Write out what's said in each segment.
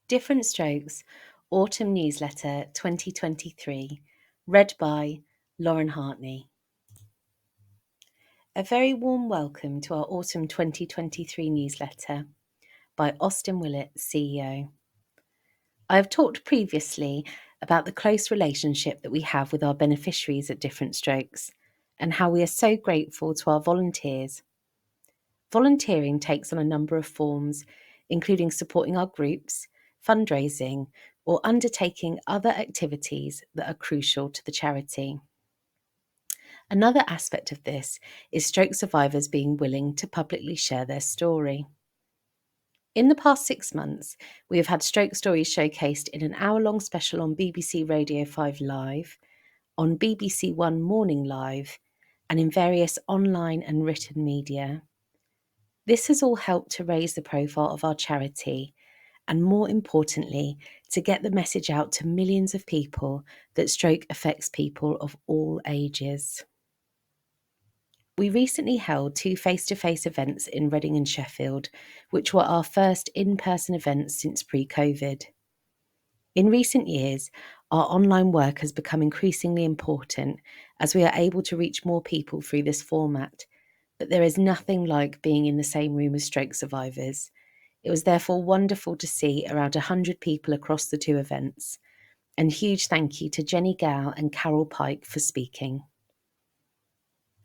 Different Strokes Autumn Newsletter 2023, read by Lauren Hartney. A very warm welcome to our Autumn 2023 newsletter by Austin Willett, CEO. I have talked previously about the close relationship that we have with our beneficiaries at Different Strokes and how we are so grateful to our volunteers. Volunteering takes on a number of forms, including supporting our groups, fundraising, or undertaking other activities that are crucial to the charity. Another aspect of this is stroke survivors being willing to publicly share their story. In the past 6 months, we have had stroke stories showcased in an hour-long special on BBC Radio 5 Live, on BBC One Morning Live, and in various online and written media. This has all helped to raise the profile of our charity and, more importantly, to get the message out to millions of people that stroke affects people of all ages. We recently held 2 face-to-face events in Reading and Sheffield, which were our first in-person events since pre-COVID. In recent years, our online work has become increasingly important as we are able to reach more people through this format, but there is nothing like being in the same room as stroke survivors. It was therefore wonderful to see around 100 people across the 2 events, and huge thank you to Jenny Gow and Carol Pike for speaking.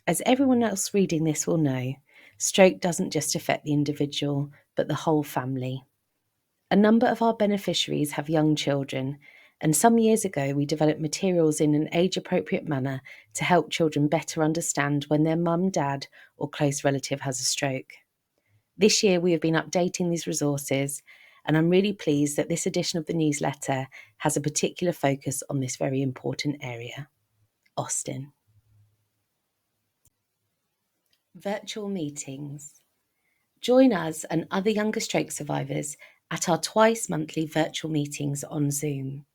As everyone else reading this will know, stroke doesn't just affect the individual, but the whole family. A number of our beneficiaries have young children, and some years ago we developed materials in an age-appropriate manner to help children better understand when their mum, dad, or close relative has a stroke. This year we have been updating these resources, and I'm really pleased that this edition of the newsletter has a particular focus on this very important area. Austin. Virtual meetings. Join us and other younger stroke survivors at our twice-monthly virtual meetings on Zoom.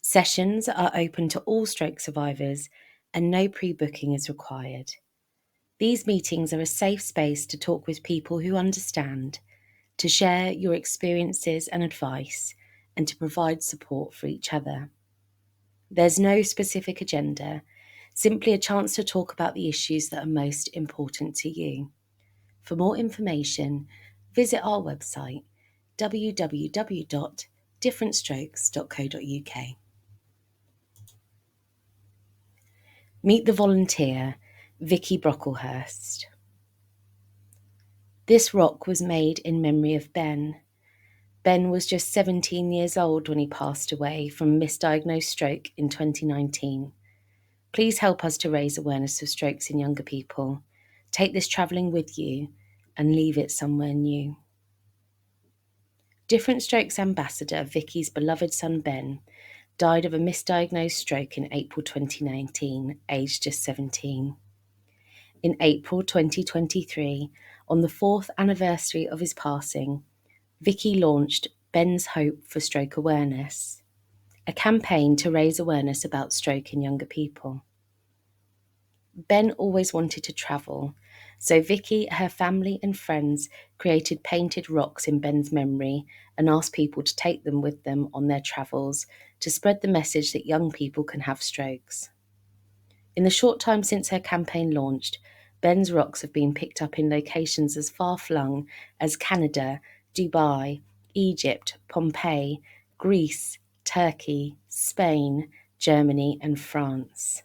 Sessions are open to all stroke survivors and no pre-booking is required. These meetings are a safe space to talk with people who understand, to share your experiences and advice, and to provide support for each other. There's no specific agenda, simply a chance to talk about the issues that are most important to you. For more information, visit our website www.differentstrokes.co.uk. Meet the volunteer, Vicki Brocklehurst. This rock was made in memory of Ben. Ben was just 17 years old when he passed away from a misdiagnosed stroke in 2019. Please help us to raise awareness of strokes in younger people. Take this travelling with you and leave it somewhere new. Different Strokes ambassador Vicki's beloved son Ben died of a misdiagnosed stroke in April 2019, aged just 17. In April 2023, on the 4th anniversary of his passing, Vicki launched Ben's Hope for Stroke Awareness, a campaign to raise awareness about stroke in younger people. Ben always wanted to travel, so Vicki, her family and friends created painted rocks in Ben's memory and asked people to take them with them on their travels to spread the message that young people can have strokes. In the short time since her campaign launched, Ben's rocks have been picked up in locations as far-flung as Canada, Dubai, Egypt, Pompeii, Greece, Turkey, Spain, Germany and France.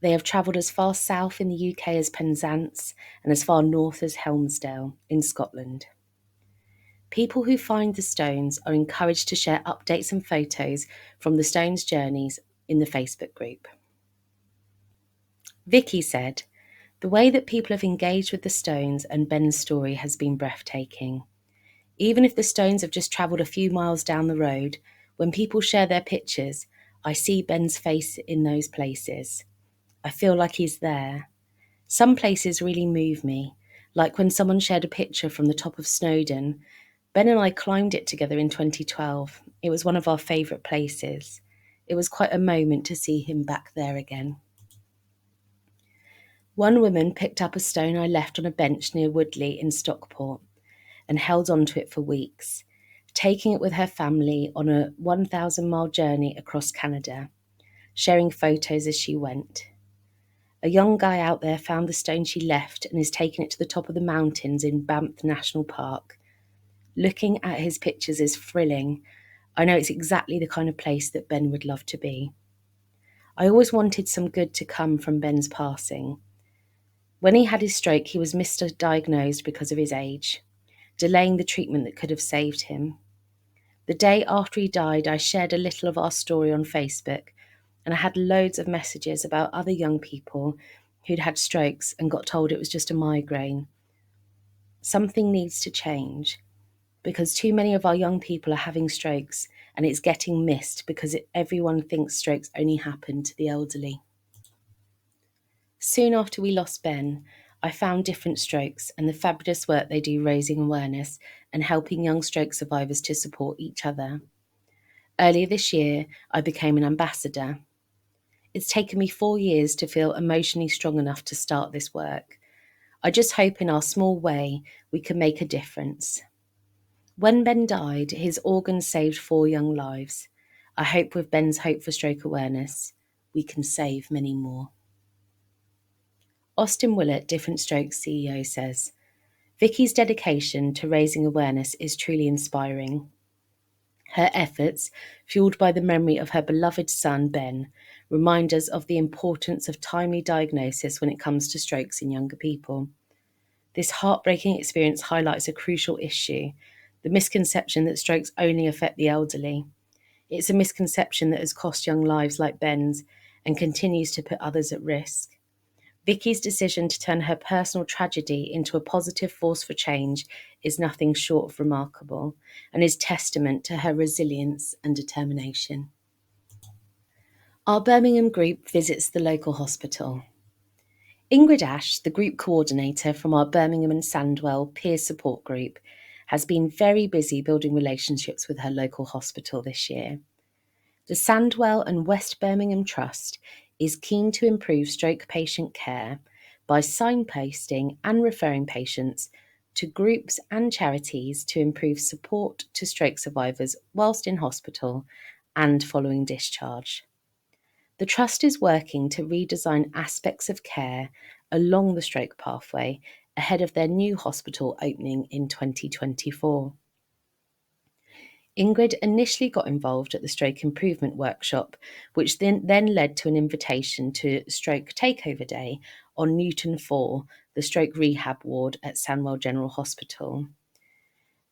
They have travelled as far south in the UK as Penzance and as far north as Helmsdale in Scotland. People who find the stones are encouraged to share updates and photos from the stones' journeys in the Facebook group. Vicki said, "The way that people have engaged with the stones and Ben's story has been breathtaking. Even if the stones have just travelled a few miles down the road, when people share their pictures, I see Ben's face in those places. I feel like he's there. Some places really move me, like when someone shared a picture from the top of Snowdon. Ben and I climbed it together in 2012. It was one of our favourite places. It was quite a moment to see him back there again." One woman picked up a stone I left on a bench near Woodley in Stockport and held on to it for weeks. taking it with her family on a 1,000-mile journey across Canada, sharing photos as she went. A young guy out there found the stone she left and is taking it to the top of the mountains in Banff National Park. Looking at his pictures is thrilling. I know it's exactly the kind of place that Ben would love to be. I always wanted some good to come from Ben's passing. When he had his stroke, he was misdiagnosed because of his age, delaying the treatment that could have saved him. The day after he died, I shared a little of our story on Facebook, and I had loads of messages about other young people who'd had strokes and got told it was just a migraine. Something needs to change, because too many of our young people are having strokes, and it's getting missed because everyone thinks strokes only happen to the elderly. Soon after we lost Ben, I found Different Strokes and the fabulous work they do raising awareness and helping young stroke survivors to support each other. Earlier this year, I became an ambassador. It's taken me 4 years to feel emotionally strong enough to start this work. I just hope in our small way we can make a difference. When Ben died, his organs saved 4 young lives. I hope with Ben's Hope for Stroke Awareness, we can save many more. Austin Willett, Different Strokes CEO, says, Vicki's dedication to raising awareness is truly inspiring. Her efforts, fueled by the memory of her beloved son, Ben, remind us of the importance of timely diagnosis when it comes to strokes in younger people. This heartbreaking experience highlights a crucial issue, the misconception that strokes only affect the elderly. It's a misconception that has cost young lives like Ben's and continues to put others at risk. Vicki's decision to turn her personal tragedy into a positive force for change is nothing short of remarkable and is testament to her resilience and determination. Our Birmingham group visits the local hospital. Ingrid Ash, the group coordinator from our Birmingham and Sandwell peer support group, has been very busy building relationships with her local hospital this year. The Sandwell and West Birmingham Trust is keen to improve stroke patient care by signposting and referring patients to groups and charities to improve support to stroke survivors whilst in hospital and following discharge. The Trust is working to redesign aspects of care along the stroke pathway ahead of their new hospital opening in 2024. Ingrid initially got involved at the Stroke Improvement Workshop, which then led to an invitation to Stroke Takeover Day on Newton 4, the stroke rehab ward at Sandwell General Hospital.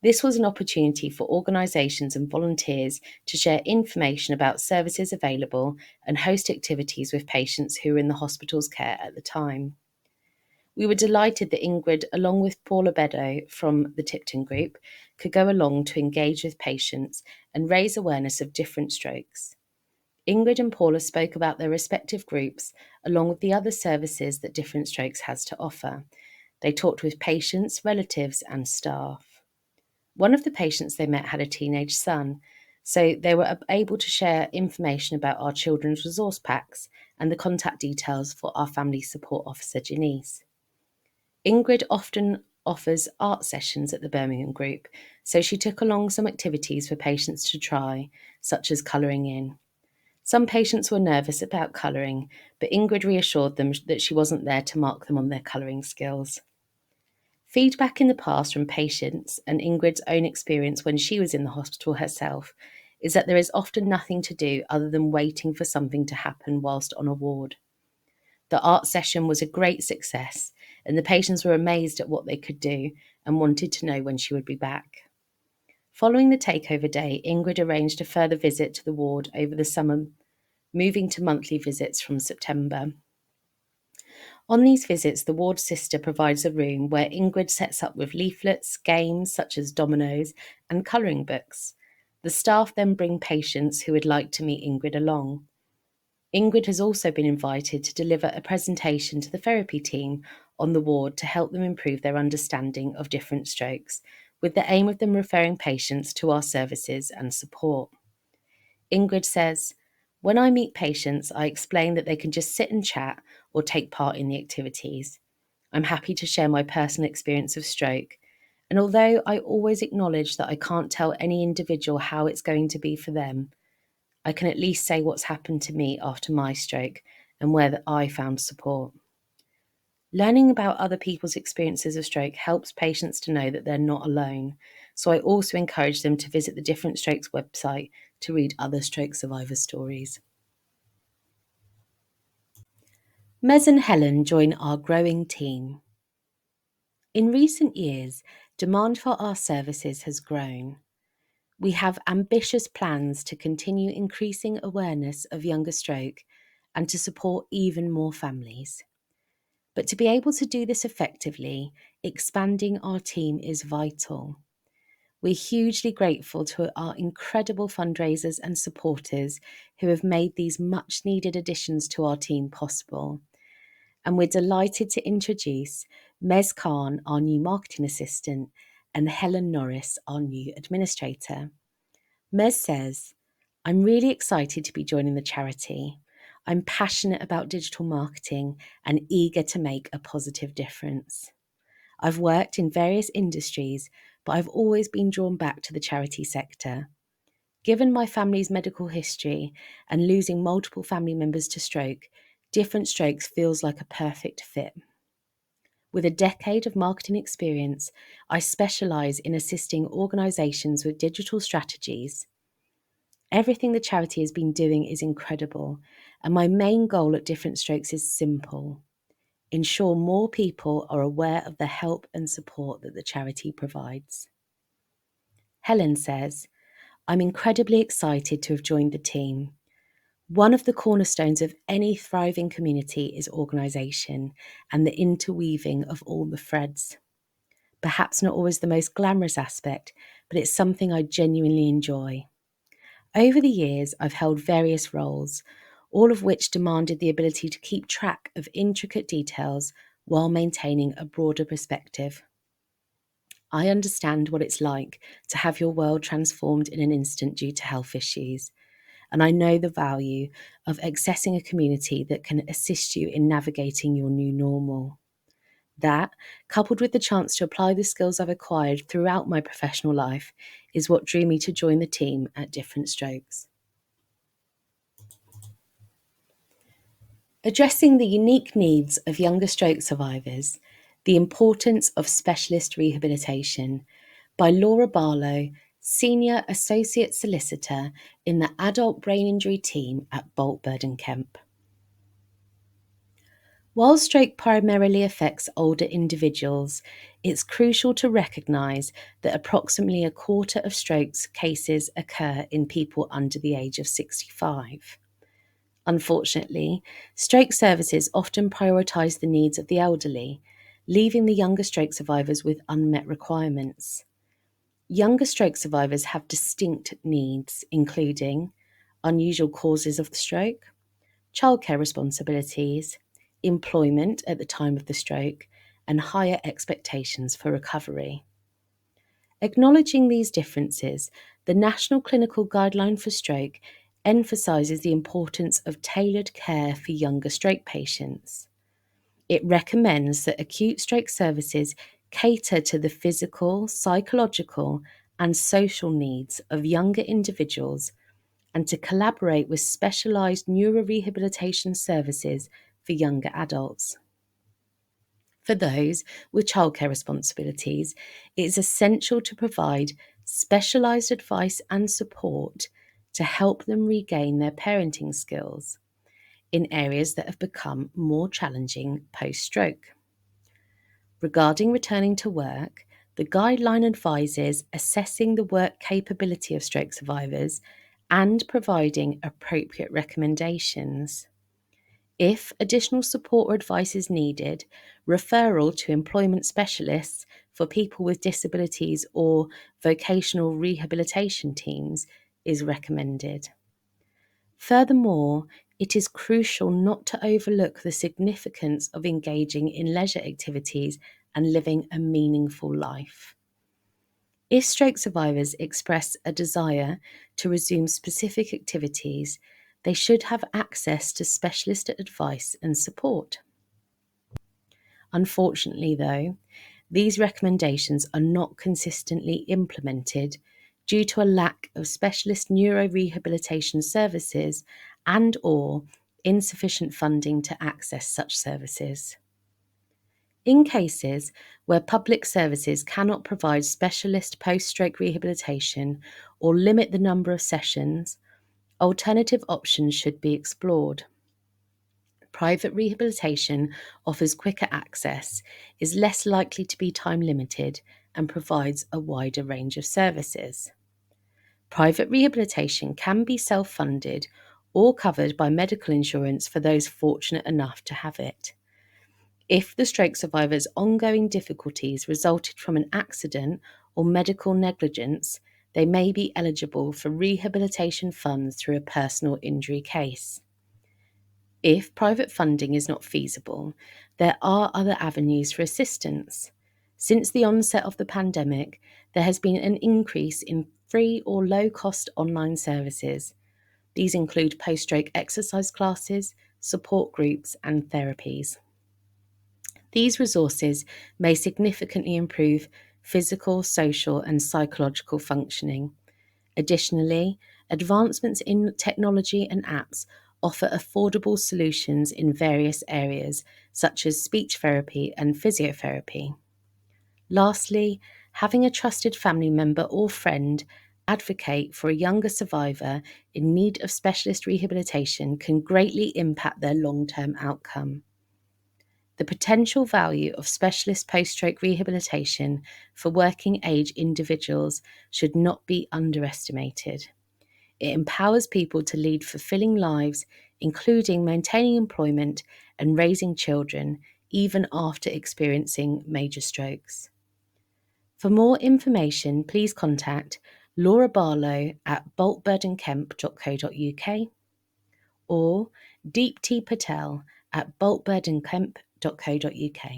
This was an opportunity for organisations and volunteers to share information about services available and host activities with patients who were in the hospital's care at the time. We were delighted that Ingrid, along with Paula Beddoe from the Tipton Group, could go along to engage with patients and raise awareness of different strokes. Ingrid and Paula spoke about their respective groups, along with the other services that Different Strokes has to offer. They talked with patients, relatives, and staff. One of the patients they met had a teenage son, so they were able to share information about our children's resource packs and the contact details for our family support officer, Janice. Ingrid often offers art sessions at the Birmingham group, so she took along some activities for patients to try, such as colouring in. Some patients were nervous about colouring, but Ingrid reassured them that she wasn't there to mark them on their colouring skills. Feedback in the past from patients and Ingrid's own experience when she was in the hospital herself is that there is often nothing to do other than waiting for something to happen whilst on a ward. The art session was a great success, and the patients were amazed at what they could do and wanted to know when she would be back. Following the takeover day, Ingrid arranged a further visit to the ward over the summer, moving to monthly visits from September. On these visits, the ward sister provides a room where Ingrid sets up with leaflets, games such as dominoes, and colouring books. The staff then bring patients who would like to meet Ingrid along. Ingrid has also been invited to deliver a presentation to the therapy team on the ward to help them improve their understanding of different strokes, with the aim of them referring patients to our services and support. Ingrid says, "When I meet patients, I explain that they can just sit and chat or take part in the activities. I'm happy to share my personal experience of stroke, And although I always acknowledge that I can't tell any individual how it's going to be for them, I can at least say what's happened to me after my stroke and where that I found support. Learning about other people's experiences of stroke helps patients to know that they're not alone, so I also encourage them to visit the Different Strokes website to read other stroke survivor stories. Mez and Helen join our growing team. In recent years, demand for our services has grown. We have ambitious plans to continue increasing awareness of younger stroke and to support even more families. But to be able to do this effectively, expanding our team is vital. We're hugely grateful to our incredible fundraisers and supporters who have made these much needed additions to our team possible. And we're delighted to introduce Mez Khan, our new marketing assistant, and Helen Norris, our new administrator. Mez says, "I'm really excited to be joining the charity. I'm passionate about digital marketing and eager to make a positive difference. I've worked in various industries, but I've always been drawn back to the charity sector. Given my family's medical history and losing multiple family members to stroke, Different Strokes feels like a perfect fit. With a decade of marketing experience, I specialise in assisting organisations with digital strategies. Everything the charity has been doing is incredible, and my main goal at Different Strokes is simple: ensure more people are aware of the help and support that the charity provides." Helen says, "I'm incredibly excited to have joined the team. One of the cornerstones of any thriving community is organisation and the interweaving of all the threads. Perhaps not always the most glamorous aspect, but it's something I genuinely enjoy. Over the years, I've held various roles, all of which demanded the ability to keep track of intricate details while maintaining a broader perspective. I understand what it's like to have your world transformed in an instant due to health issues, and I know the value of accessing a community that can assist you in navigating your new normal. That, coupled with the chance to apply the skills I've acquired throughout my professional life, is what drew me to join the team at Different Strokes." Addressing the unique needs of younger stroke survivors, the importance of specialist rehabilitation, by Laura Barlow, Senior Associate Solicitor in the Adult Brain Injury Team at Bolt Burden Kemp. While stroke primarily affects older individuals, it's crucial to recognise that approximately a quarter of strokes cases occur in people under the age of 65. Unfortunately, stroke services often prioritise the needs of the elderly, leaving the younger stroke survivors with unmet requirements. Younger stroke survivors have distinct needs, including unusual causes of the stroke, childcare responsibilities, employment at the time of the stroke, and higher expectations for recovery. Acknowledging these differences, the National Clinical Guideline for Stroke emphasises the importance of tailored care for younger stroke patients. It recommends that acute stroke services cater to the physical, psychological, and social needs of younger individuals and to collaborate with specialised neurorehabilitation services for younger adults. For those with childcare responsibilities, it is essential to provide specialised advice and support to help them regain their parenting skills in areas that have become more challenging post-stroke. Regarding returning to work, the guideline advises assessing the work capability of stroke survivors and providing appropriate recommendations. If additional support or advice is needed, referral to employment specialists for people with disabilities or vocational rehabilitation teams is recommended. Furthermore, it is crucial not to overlook the significance of engaging in leisure activities and living a meaningful life. If stroke survivors express a desire to resume specific activities, they should have access to specialist advice and support. Unfortunately, though, these recommendations are not consistently implemented due to a lack of specialist neurorehabilitation services and/or insufficient funding to access such services. In cases where public services cannot provide specialist post-stroke rehabilitation or limit the number of sessions, alternative options should be explored. Private rehabilitation offers quicker access, is less likely to be time limited, and provides a wider range of services. Private rehabilitation can be self-funded or covered by medical insurance for those fortunate enough to have it. If the stroke survivor's ongoing difficulties resulted from an accident or medical negligence, they may be eligible for rehabilitation funds through a personal injury case. If private funding is not feasible, there are other avenues for assistance. Since the onset of the pandemic, there has been an increase in free or low-cost online services. These include post-stroke exercise classes, support groups, and therapies. These resources may significantly improve physical, social, and psychological functioning. Additionally, advancements in technology and apps offer affordable solutions in various areas, such as speech therapy and physiotherapy. Lastly, having a trusted family member or friend advocate for a younger survivor in need of specialist rehabilitation can greatly impact their long-term outcome. The potential value of specialist post-stroke rehabilitation for working-age individuals should not be underestimated. It empowers people to lead fulfilling lives, including maintaining employment and raising children, even after experiencing major strokes. For more information, please contact Laura Barlow at boltburdonkemp.co.uk or Deepti Patel at boltburdonkemp.co.uk.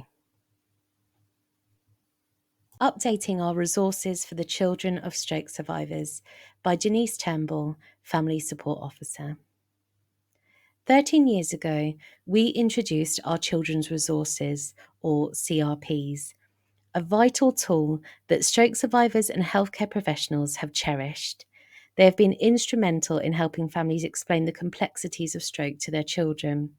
Updating our resources for the children of stroke survivors by Denise Turnbull, Family Support Officer. 13 years ago, we introduced our Children's Resources, or CRPs, a vital tool that stroke survivors and healthcare professionals have cherished. They have been instrumental in helping families explain the complexities of stroke to their children.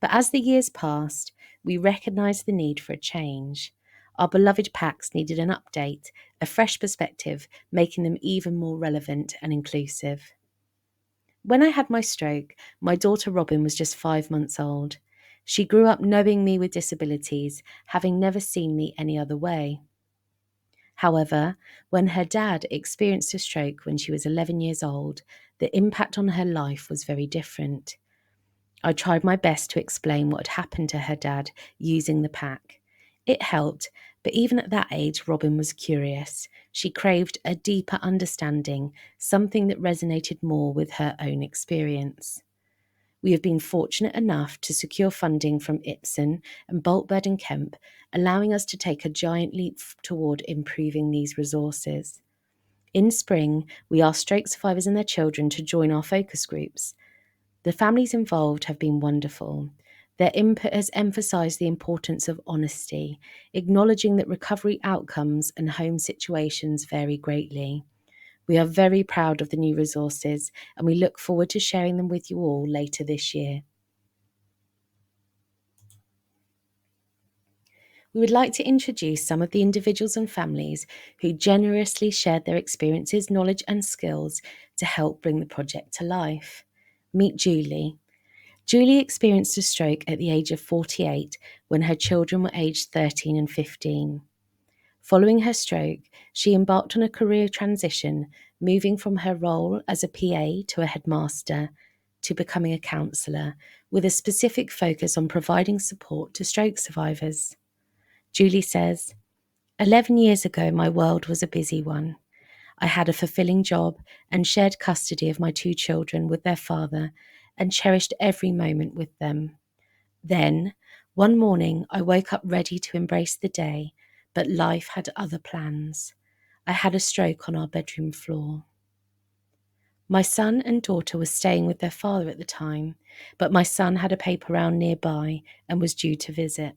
But as the years passed, we recognised the need for a change. Our beloved packs needed an update, a fresh perspective, making them even more relevant and inclusive. When I had my stroke, my daughter Robin was just 5 months old. She grew up knowing me with disabilities, having never seen me any other way. However, when her dad experienced a stroke when she was 11 years old, the impact on her life was very different. I tried my best to explain what had happened to her dad using the pack. It helped, but even at that age, Robin was curious. She craved a deeper understanding, something that resonated more with her own experience. We have been fortunate enough to secure funding from Ipsen and Bolt Bird and Kemp, allowing us to take a giant leap toward improving these resources. In spring, we asked stroke survivors and their children to join our focus groups. The families involved have been wonderful. Their input has emphasised the importance of honesty, acknowledging that recovery outcomes and home situations vary greatly. We are very proud of the new resources and we look forward to sharing them with you all later this year. We would like to introduce some of the individuals and families who generously shared their experiences, knowledge and skills to help bring the project to life. Meet Julie. Julie experienced a stroke at the age of 48 when her children were aged 13 and 15. Following her stroke, she embarked on a career transition, moving from her role as a PA to a headmaster to becoming a counsellor, with a specific focus on providing support to stroke survivors. Julie says, 11 years ago, my world was a busy one. I had a fulfilling job and shared custody of my 2 children with their father and cherished every moment with them. Then, one morning, I woke up ready to embrace the day, but life had other plans. I had a stroke on our bedroom floor. My son and daughter were staying with their father at the time, but my son had a paper round nearby and was due to visit.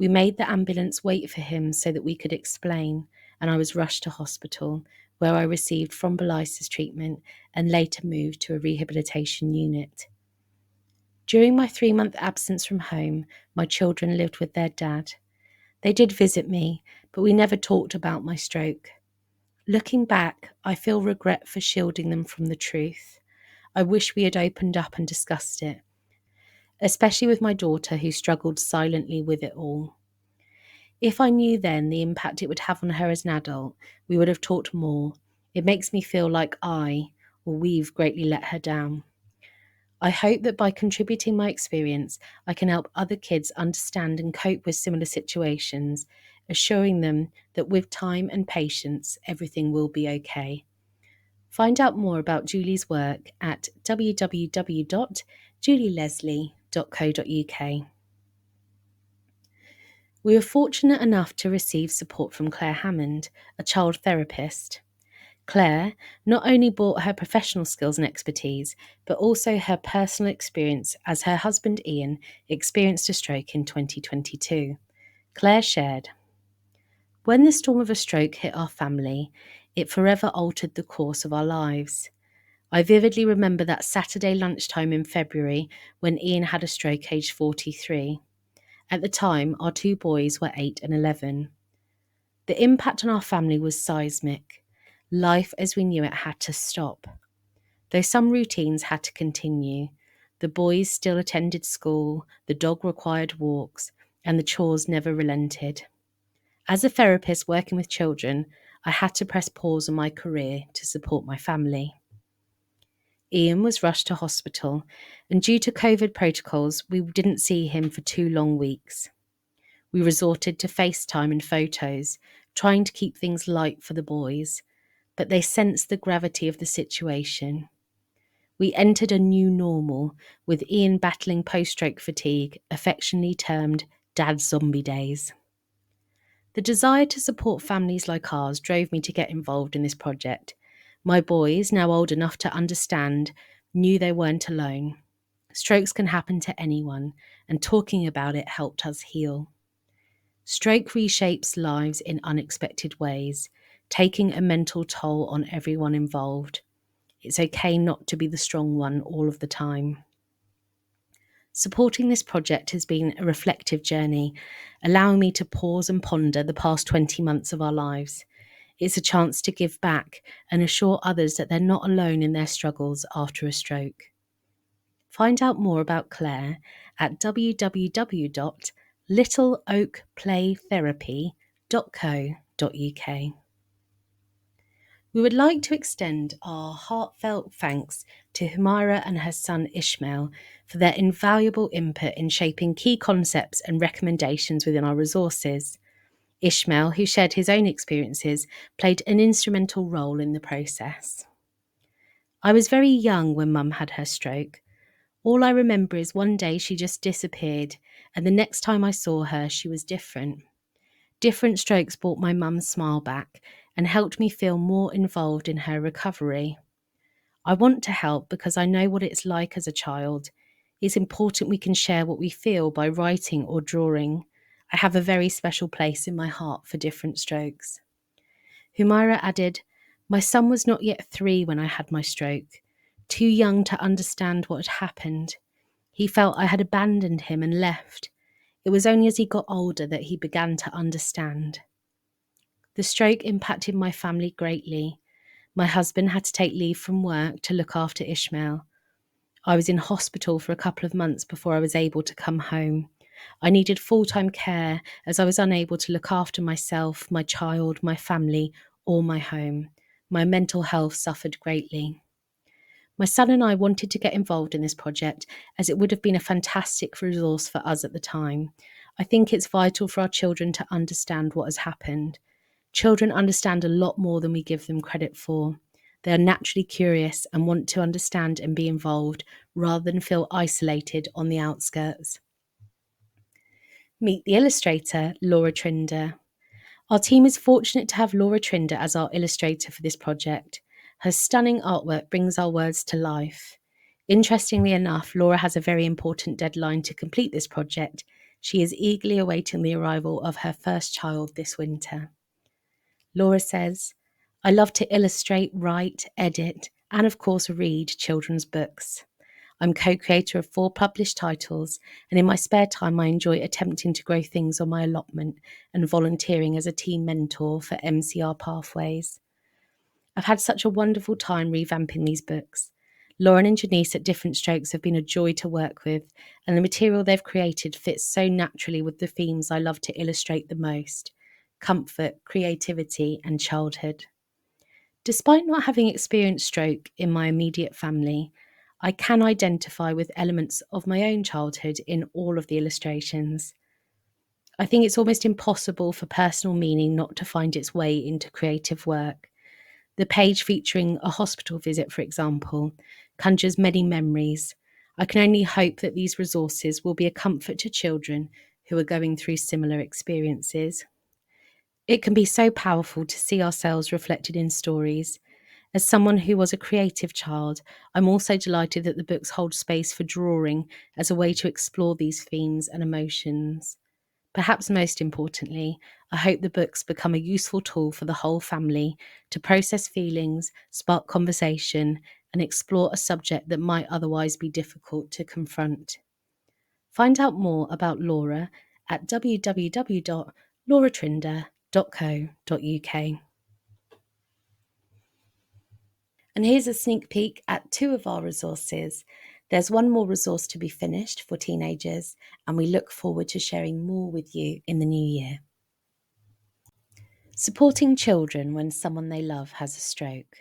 We made the ambulance wait for him so that we could explain, and I was rushed to hospital, where I received thrombolysis treatment and later moved to a rehabilitation unit. During my 3-month absence from home, my children lived with their dad. They did visit me, but we never talked about my stroke. Looking back, I feel regret for shielding them from the truth. I wish we had opened up and discussed it, especially with my daughter who struggled silently with it all. If I knew then the impact it would have on her as an adult, we would have talked more. It makes me feel like we've greatly let her down. I hope that by contributing my experience, I can help other kids understand and cope with similar situations, assuring them that with time and patience, everything will be okay. Find out more about Julie's work at www.julieleslie.co.uk. We were fortunate enough to receive support from Claire Hammond, a child therapist. Claire not only brought her professional skills and expertise, but also her personal experience as her husband Ian experienced a stroke in 2022. Claire shared, "When the storm of a stroke hit our family, it forever altered the course of our lives. I vividly remember that Saturday lunchtime in February when Ian had a stroke aged 43. At the time, our 2 boys were 8 and 11. The impact on our family was seismic. Life as we knew it had to stop. Though some routines had to continue, the boys still attended school, the dog required walks, and the chores never relented. As a therapist working with children, I had to press pause on my career to support my family." Ian was rushed to hospital, and due to COVID protocols, we didn't see him for 2 long weeks. We resorted to FaceTime and photos, trying to keep things light for the boys, but they sensed the gravity of the situation. We entered a new normal, with Ian battling post-stroke fatigue, affectionately termed Dad's Zombie Days. The desire to support families like ours drove me to get involved in this project. My boys, now old enough to understand, knew they weren't alone. Strokes can happen to anyone, and talking about it helped us heal. Stroke reshapes lives in unexpected ways, taking a mental toll on everyone involved. It's okay not to be the strong one all of the time. Supporting this project has been a reflective journey, allowing me to pause and ponder the past 20 months of our lives. It's a chance to give back and assure others that they're not alone in their struggles after a stroke. Find out more about Claire at www.littleoakplaytherapy.co.uk. We would like to extend our heartfelt thanks to Humaira and her son Ishmael for their invaluable input in shaping key concepts and recommendations within our resources. Ishmael, who shared his own experiences, played an instrumental role in the process. I was very young when Mum had her stroke. All I remember is one day she just disappeared, and the next time I saw her, she was different. Different strokes brought my mum's smile back and helped me feel more involved in her recovery. I want to help because I know what it's like as a child. It's important we can share what we feel by writing or drawing. I have a very special place in my heart for different strokes. Humaira added, "My son was not yet 3 when I had my stroke, too young to understand what had happened. He felt I had abandoned him and left. It was only as he got older that he began to understand." The stroke impacted my family greatly. My husband had to take leave from work to look after Ishmael. I was in hospital for a couple of months before I was able to come home. I needed full-time care as I was unable to look after myself, my child, my family, or my home. My mental health suffered greatly. My son and I wanted to get involved in this project as it would have been a fantastic resource for us at the time. I think it's vital for our children to understand what has happened. Children understand a lot more than we give them credit for. They are naturally curious and want to understand and be involved rather than feel isolated on the outskirts. Meet the illustrator, Laura Trinder. Our team is fortunate to have Laura Trinder as our illustrator for this project. Her stunning artwork brings our words to life. Interestingly enough, Laura has a very important deadline to complete this project, She is eagerly awaiting the arrival of her first child this winter. Laura says, I love to illustrate, write, edit, and of course read children's books. I'm co-creator of 4 published titles, and in my spare time I enjoy attempting to grow things on my allotment and volunteering as a team mentor for MCR Pathways. I've had such a wonderful time revamping these books. Lauren and Janice at Different Strokes have been a joy to work with, and the material they've created fits so naturally with the themes I love to illustrate the most: comfort, creativity, and childhood. Despite not having experienced stroke in my immediate family, I can identify with elements of my own childhood in all of the illustrations. I think it's almost impossible for personal meaning not to find its way into creative work. The page featuring a hospital visit, for example, conjures many memories. I can only hope that these resources will be a comfort to children who are going through similar experiences. It can be so powerful to see ourselves reflected in stories. As someone who was a creative child, I'm also delighted that the books hold space for drawing as a way to explore these themes and emotions. Perhaps most importantly, I hope the books become a useful tool for the whole family to process feelings, spark conversation, and explore a subject that might otherwise be difficult to confront. Find out more about Laura at www.lauratrinder.co.uk. And here's a sneak peek at 2 of our resources. There's one more resource to be finished for teenagers, and we look forward to sharing more with you in the new year. Supporting children when someone they love has a stroke.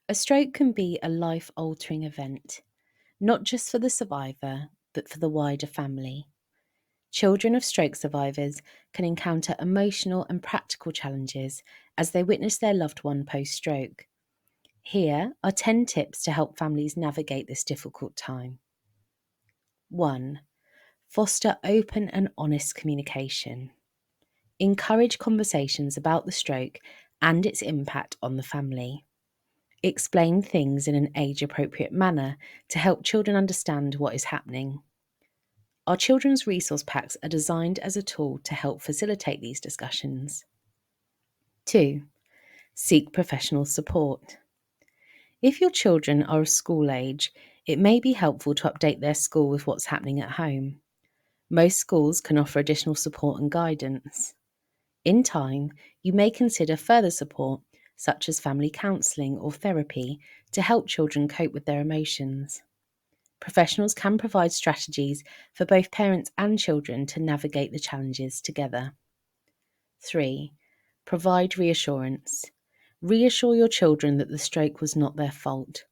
A stroke can be a life-altering event, not just for the survivor, but for the wider family. Children of stroke survivors can encounter emotional and practical challenges as they witness their loved one post-stroke. Here are 10 tips to help families navigate this difficult time. 1. Foster open and honest communication. Encourage conversations about the stroke and its impact on the family. Explain things in an age-appropriate manner to help children understand what is happening. Our children's resource packs are designed as a tool to help facilitate these discussions. 2. Seek professional support. If your children are of school age, it may be helpful to update their school with what's happening at home. Most schools can offer additional support and guidance. In time, you may consider further support, such as family counselling or therapy, to help children cope with their emotions. Professionals can provide strategies for both parents and children to navigate the challenges together. 3. Provide reassurance. Reassure your children that the stroke was not their fault.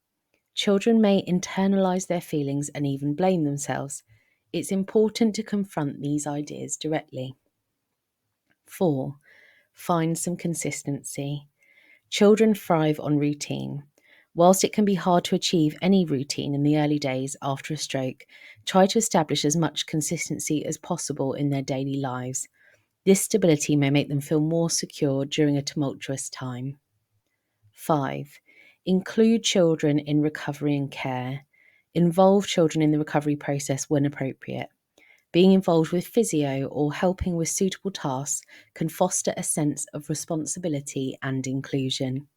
Children may internalise their feelings and even blame themselves. It's important to confront these ideas directly. 4. Find some consistency. Children thrive on routine. Whilst it can be hard to achieve any routine in the early days after a stroke, try to establish as much consistency as possible in their daily lives. This stability may make them feel more secure during a tumultuous time. 5. Include children in recovery and care. Involve children in the recovery process when appropriate. Being involved with physio or helping with suitable tasks can foster a sense of responsibility and inclusion.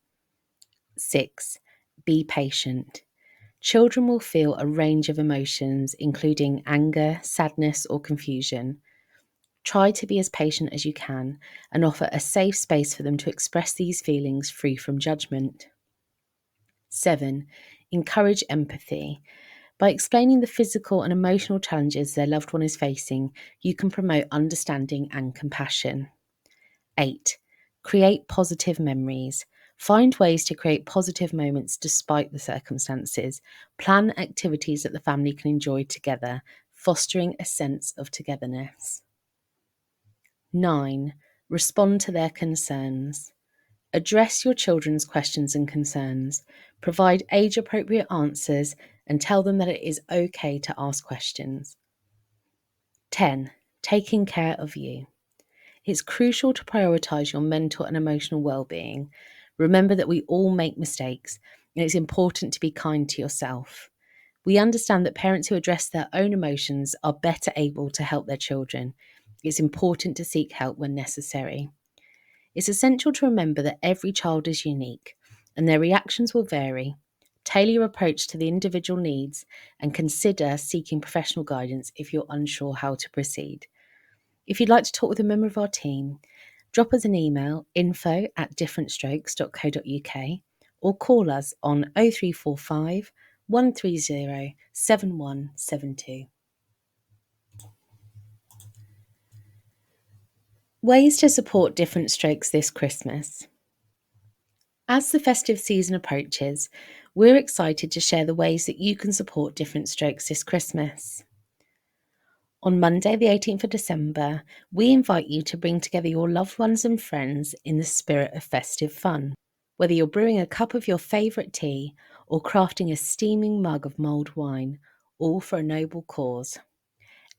6. Be patient. Children will feel a range of emotions, including anger, sadness, or confusion. Try to be as patient as you can and offer a safe space for them to express these feelings free from judgment. 7. Encourage empathy. By explaining the physical and emotional challenges their loved one is facing, you can promote understanding and compassion. 8. Create positive memories. Find ways to create positive moments despite the circumstances. Plan activities that the family can enjoy together, fostering a sense of togetherness. 9. Respond to their concerns. Address your children's questions and concerns. Provide age-appropriate answers and tell them that it is okay to ask questions. 10. Taking care of you. It's crucial to prioritise your mental and emotional well-being. Remember that we all make mistakes, and it's important to be kind to yourself. We understand that parents who address their own emotions are better able to help their children. It's important to seek help when necessary. It's essential to remember that every child is unique and their reactions will vary. Tailor your approach to the individual needs and consider seeking professional guidance if you're unsure how to proceed. If you'd like to talk with a member of our team, drop us an email info@differentstrokes.co.uk or call us on 0345 130 7172. Ways to support Different Strokes this Christmas. As the festive season approaches, we're excited to share the ways that you can support Different Strokes this Christmas. On Monday, the 18th of December, we invite you to bring together your loved ones and friends in the spirit of festive fun. Whether you're brewing a cup of your favourite tea or crafting a steaming mug of mulled wine, all for a noble cause.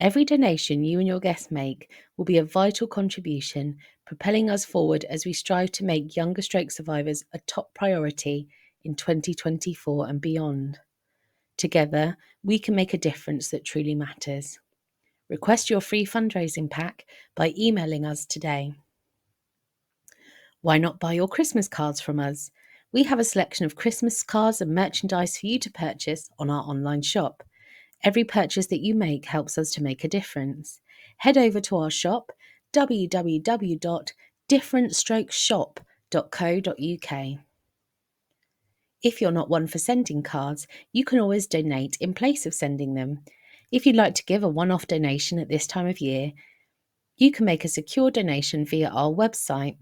Every donation you and your guests make will be a vital contribution, propelling us forward as we strive to make younger stroke survivors a top priority in 2024 and beyond. Together, we can make a difference that truly matters. Request your free fundraising pack by emailing us today. Why not buy your Christmas cards from us? We have a selection of Christmas cards and merchandise for you to purchase on our online shop. Every purchase that you make helps us to make a difference. Head over to our shop, www.differentstrokeshop.co.uk. If you're not one for sending cards, you can always donate in place of sending them. If you'd like to give a one-off donation at this time of year, you can make a secure donation via our website.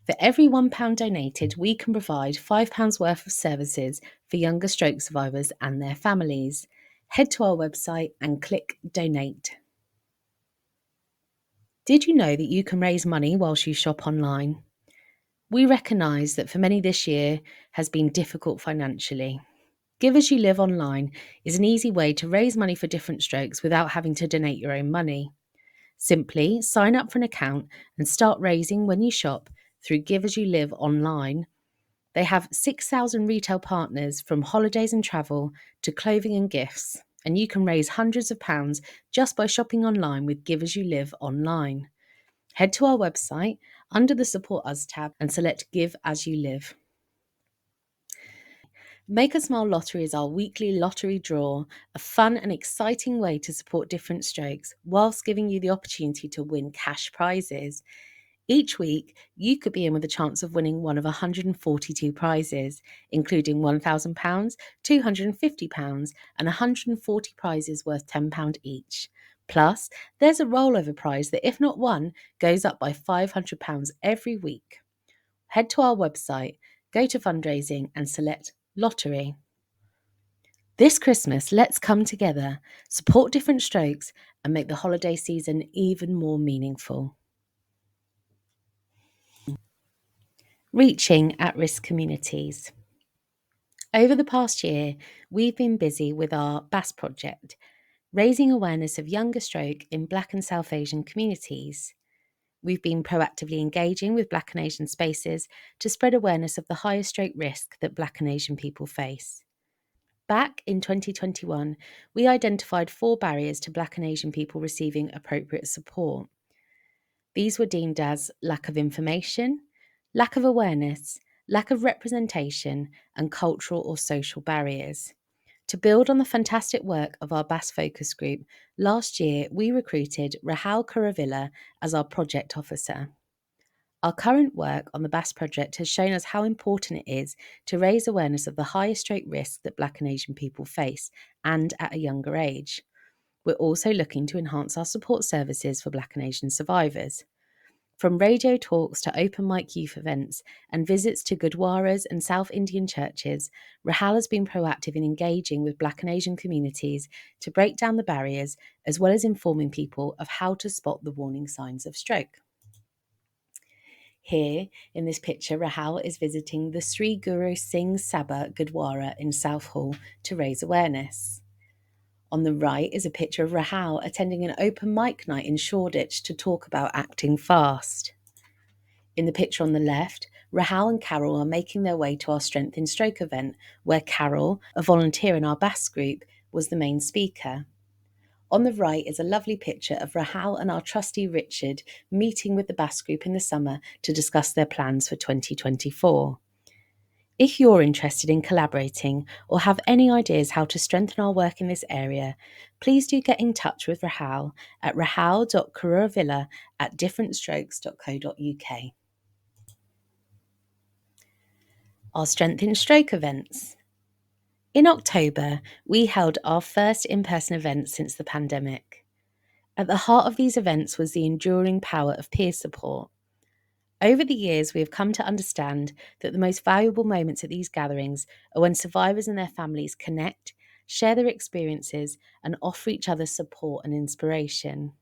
For every £1 donated, we can provide £5 worth of services for younger stroke survivors and their families. Head to our website and click Donate. Did you know that you can raise money whilst you shop online? We recognise that for many this year has been difficult financially. Give As You Live online is an easy way to raise money for Different Strokes without having to donate your own money. Simply sign up for an account and start raising when you shop through Give As You Live online. They have 6,000 retail partners from holidays and travel to clothing and gifts, and you can raise hundreds of pounds just by shopping online with Give As You Live online. Head to our website under the Support Us tab and select Give As You Live. Make a Smile Lottery is our weekly lottery draw, a fun and exciting way to support Different Strokes whilst giving you the opportunity to win cash prizes. Each week, you could be in with a chance of winning one of 142 prizes, including £1,000, £250 and 140 prizes worth £10 each. Plus, there's a rollover prize that, if not won, goes up by £500 every week. Head to our website, go to Fundraising and select Lottery. This Christmas, let's come together, support Different Strokes and make the holiday season even more meaningful. Reaching at-risk communities. Over the past year, we've been busy with our BAS project, raising awareness of younger stroke in Black and South Asian communities. We've been proactively engaging with Black and Asian spaces to spread awareness of the higher stroke risk that Black and Asian people face. Back in 2021, we identified 4 barriers to Black and Asian people receiving appropriate support. These were deemed as lack of information, lack of awareness, lack of representation, and cultural or social barriers. To build on the fantastic work of our BAS focus group, last year we recruited Rahul Karavilla as our project officer. Our current work on the BAS project has shown us how important it is to raise awareness of the higher stroke risk that Black and Asian people face, and at a younger age. We're also looking to enhance our support services for Black and Asian survivors. From radio talks to open mic youth events and visits to Gurdwaras and South Indian churches, Rahul has been proactive in engaging with Black and Asian communities to break down the barriers, as well as informing people of how to spot the warning signs of stroke. Here, in this picture, Rahul is visiting the Sri Guru Singh Sabha Gurdwara in Southall to raise awareness. On the right is a picture of Rahul attending an open mic night in Shoreditch to talk about acting fast. In the picture on the left, Rahul and Carol are making their way to our Strength in Stroke event, where Carol, a volunteer in our BAS group, was the main speaker. On the right is a lovely picture of Rahal and our trustee Richard meeting with the BAS group in the summer to discuss their plans for 2024. If you're interested in collaborating or have any ideas how to strengthen our work in this area, please do get in touch with Rahal at rahal.kuravilla@differentstrokes.co.uk. Our Strength in Stroke events. In October, we held our first in-person event since the pandemic. At the heart of these events was the enduring power of peer support. Over the years, we have come to understand that the most valuable moments at these gatherings are when survivors and their families connect, share their experiences, and offer each other support and inspiration.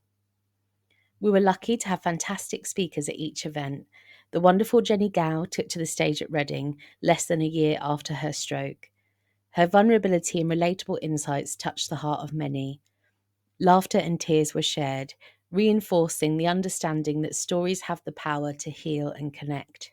We were lucky to have fantastic speakers at each event. The wonderful Jenny Gow took to the stage at Reading less than a year after her stroke. Her vulnerability and relatable insights touched the heart of many. Laughter and tears were shared, reinforcing the understanding that stories have the power to heal and connect.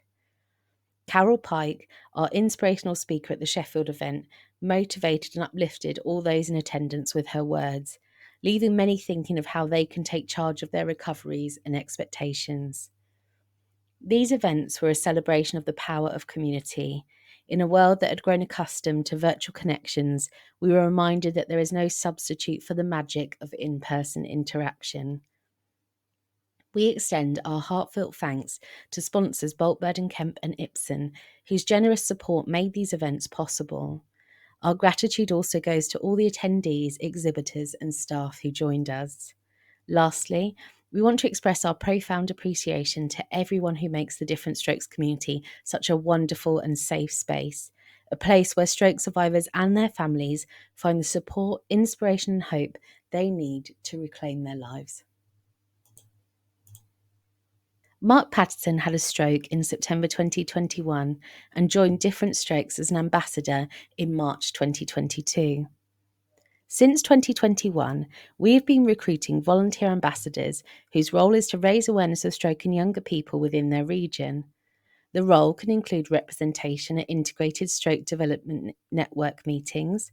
Carol Pike, our inspirational speaker at the Sheffield event, motivated and uplifted all those in attendance with her words, leaving many thinking of how they can take charge of their recoveries and expectations. These events were a celebration of the power of community. In a world that had grown accustomed to virtual connections, we were reminded that there is no substitute for the magic of in-person interaction. We extend our heartfelt thanks to sponsors Boltbird and Kemp and Ibsen, whose generous support made these events possible. Our gratitude also goes to all the attendees, exhibitors, and staff who joined us. Lastly, we want to express our profound appreciation to everyone who makes the Different Strokes community such a wonderful and safe space, a place where stroke survivors and their families find the support, inspiration, and hope they need to reclaim their lives. Mark Patterson had a stroke in September 2021 and joined Different Strokes as an ambassador in March 2022. Since 2021, we have been recruiting volunteer ambassadors whose role is to raise awareness of stroke in younger people within their region. The role can include representation at Integrated Stroke Development Network meetings,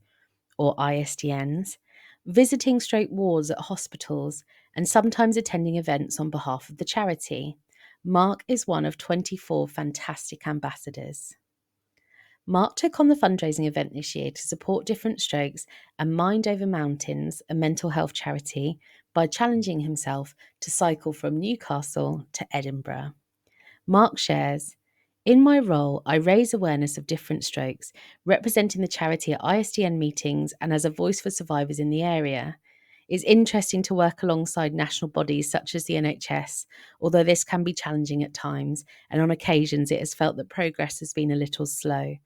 or ISDNs, visiting stroke wards at hospitals, and sometimes attending events on behalf of the charity. Mark is one of 24 fantastic ambassadors. Mark took on the fundraising event this year to support Different Strokes and Mind Over Mountains, a mental health charity, by challenging himself to cycle from Newcastle to Edinburgh. Mark shares, "In my role, I raise awareness of Different Strokes, representing the charity at ISDN meetings and as a voice for survivors in the area. It's interesting to work alongside national bodies such as the NHS, although this can be challenging at times, and on occasions it has felt that progress has been a little slow.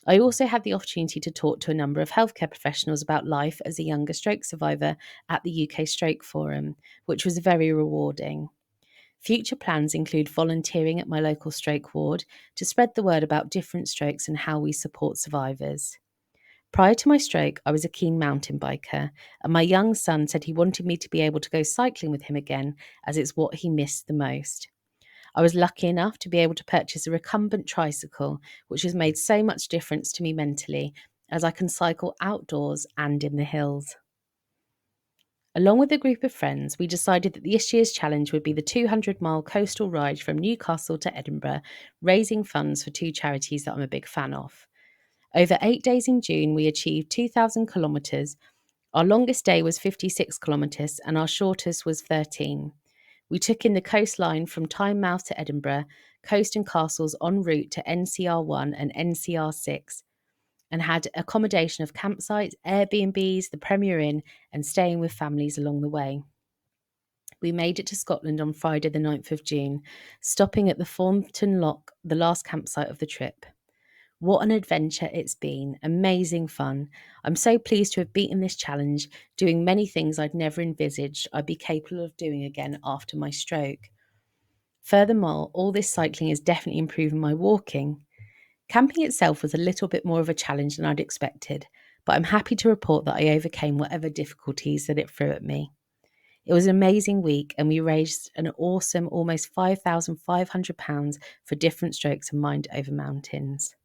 I also had the opportunity to talk to a number of healthcare professionals about life as a younger stroke survivor at the UK Stroke Forum, which was very rewarding. Future plans include volunteering at my local stroke ward to spread the word about Different Strokes and how we support survivors. Prior to my stroke, I was a keen mountain biker, and my young son said he wanted me to be able to go cycling with him again, as it's what he missed the most. I was lucky enough to be able to purchase a recumbent tricycle, which has made so much difference to me mentally, as I can cycle outdoors and in the hills. Along with a group of friends, we decided that this year's challenge would be the 200-mile coastal ride from Newcastle to Edinburgh, raising funds for two charities that I'm a big fan of. Over 8 days in June, we achieved 2,000 kilometres. Our longest day was 56 kilometres and our shortest was 13. We took in the coastline from Tynemouth to Edinburgh, coast and castles en route to NCR1 and NCR6, and had accommodation of campsites, Airbnbs, the Premier Inn, and staying with families along the way. We made it to Scotland on Friday the 9th of June, stopping at the Thornton Loch, the last campsite of the trip. What an adventure it's been, amazing fun. I'm so pleased to have beaten this challenge, doing many things I'd never envisaged I'd be capable of doing again after my stroke. Furthermore, all this cycling is definitely improving my walking. Camping itself was a little bit more of a challenge than I'd expected, but I'm happy to report that I overcame whatever difficulties that it threw at me. It was an amazing week and we raised an awesome almost £5,500 for Different Strokes and Mind Over Mountains.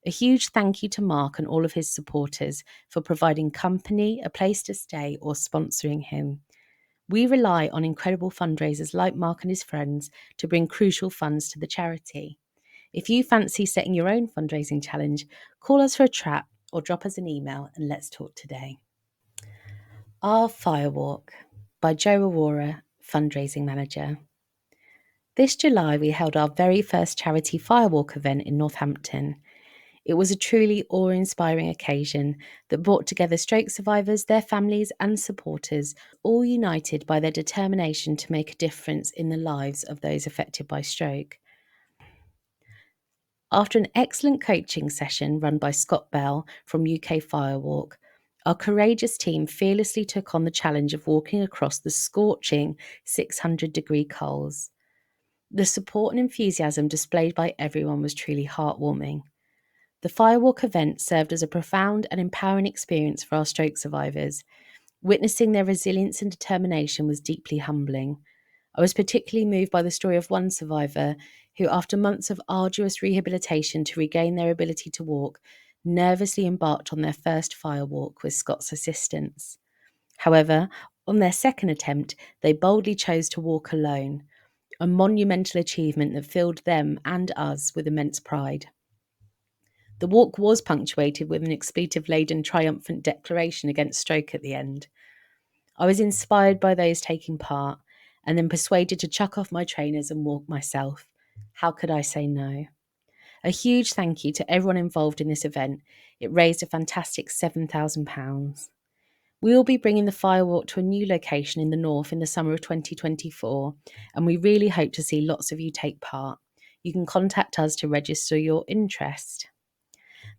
A huge thank you to Mark and all of his supporters for providing company, a place to stay, or sponsoring him. We rely on incredible fundraisers like Mark and his friends to bring crucial funds to the charity. If you fancy setting your own fundraising challenge, call us for a chat or drop us an email and let's talk today. Our Firewalk by Joe Aurora, Fundraising Manager. This July, we held our very first charity Firewalk event in Northampton. It was a truly awe-inspiring occasion that brought together stroke survivors, their families and supporters, all united by their determination to make a difference in the lives of those affected by stroke. After an excellent coaching session run by Scott Bell from UK Firewalk, our courageous team fearlessly took on the challenge of walking across the scorching 600-degree coals. The support and enthusiasm displayed by everyone was truly heartwarming. The Firewalk event served as a profound and empowering experience for our stroke survivors. Witnessing their resilience and determination was deeply humbling. I was particularly moved by the story of one survivor who, after months of arduous rehabilitation to regain their ability to walk, nervously embarked on their first Firewalk with Scott's assistance. However, on their second attempt, they boldly chose to walk alone, a monumental achievement that filled them and us with immense pride. The walk was punctuated with an expletive-laden triumphant declaration against stroke at the end. I was inspired by those taking part and then persuaded to chuck off my trainers and walk myself. How could I say no? A huge thank you to everyone involved in this event. It raised a fantastic £7,000. We will be bringing the Firewalk to a new location in the north in the summer of 2024, and we really hope to see lots of you take part. You can contact us to register your interest.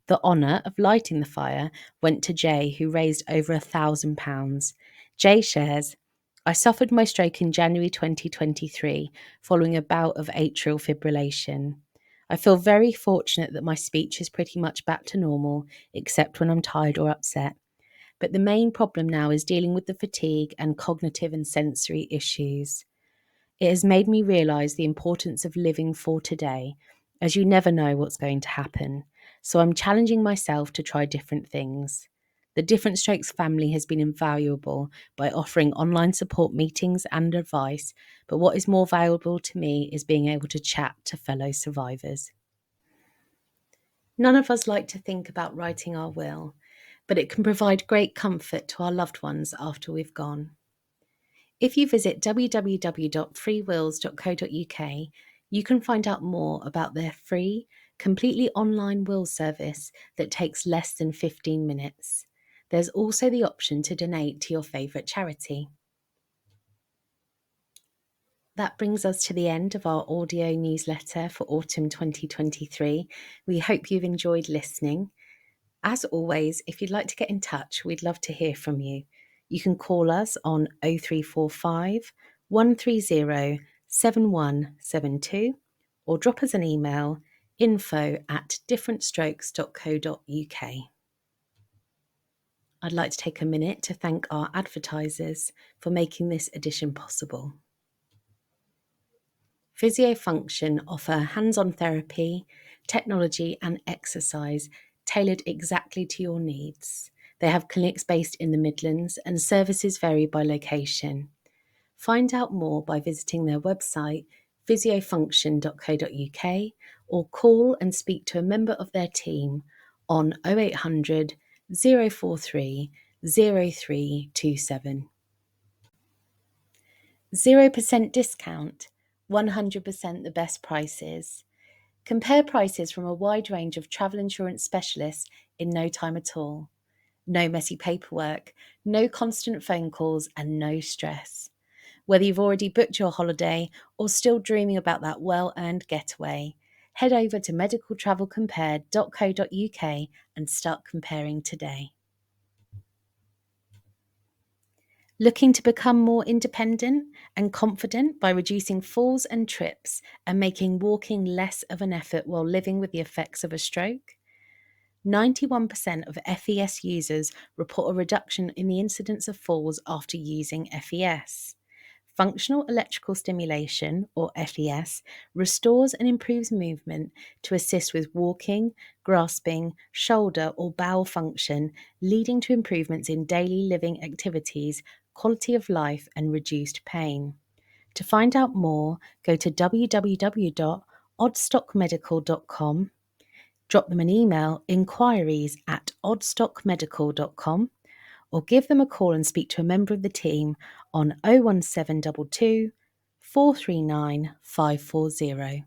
The honour of lighting the fire went to Jay, who raised over £1,000. Jay shares, I suffered my stroke in January 2023 following a bout of atrial fibrillation. I feel very fortunate that my speech is pretty much back to normal, except when I'm tired or upset. But the main problem now is dealing with the fatigue and cognitive and sensory issues. It has made me realise the importance of living for today, as you never know what's going to happen. So I'm challenging myself to try different things. The Different Strokes family has been invaluable by offering online support meetings and advice, but what is more valuable to me is being able to chat to fellow survivors. None of us like to think about writing our will, but it can provide great comfort to our loved ones after we've gone. If you visit www.freewills.co.uk, you can find out more about their free, completely online will service that takes less than 15 minutes. There's also the option to donate to your favourite charity. That brings us to the end of our audio newsletter for autumn 2023. We hope you've enjoyed listening. As always, if you'd like to get in touch, we'd love to hear from you. You can call us on 0345 130 7172 or drop us an email info@differentstrokes.co.uk. I'd like to take a minute to thank our advertisers for making this edition possible. Physiofunction offer hands-on therapy, technology and exercise tailored exactly to your needs. They have clinics based in the Midlands and services vary by location. Find out more by visiting their website physiofunction.co.uk or call and speak to a member of their team on 0800 043 0327. 0% discount, 100% the best prices. Compare prices from a wide range of travel insurance specialists in no time at all. No messy paperwork, no constant phone calls, and no stress. Whether you've already booked your holiday or still dreaming about that well-earned getaway, head over to medicaltravelcompared.co.uk and start comparing today. Looking to become more independent and confident by reducing falls and trips and making walking less of an effort while living with the effects of a stroke? 91% of FES users report a reduction in the incidence of falls after using FES. Functional electrical stimulation, or FES, restores and improves movement to assist with walking, grasping, shoulder or bowel function, leading to improvements in daily living activities, quality of life and reduced pain. To find out more, go to www.oddstockmedical.com, drop them an email, inquiries@oddstockmedical.com, or give them a call and speak to a member of the team on 01722 439 540.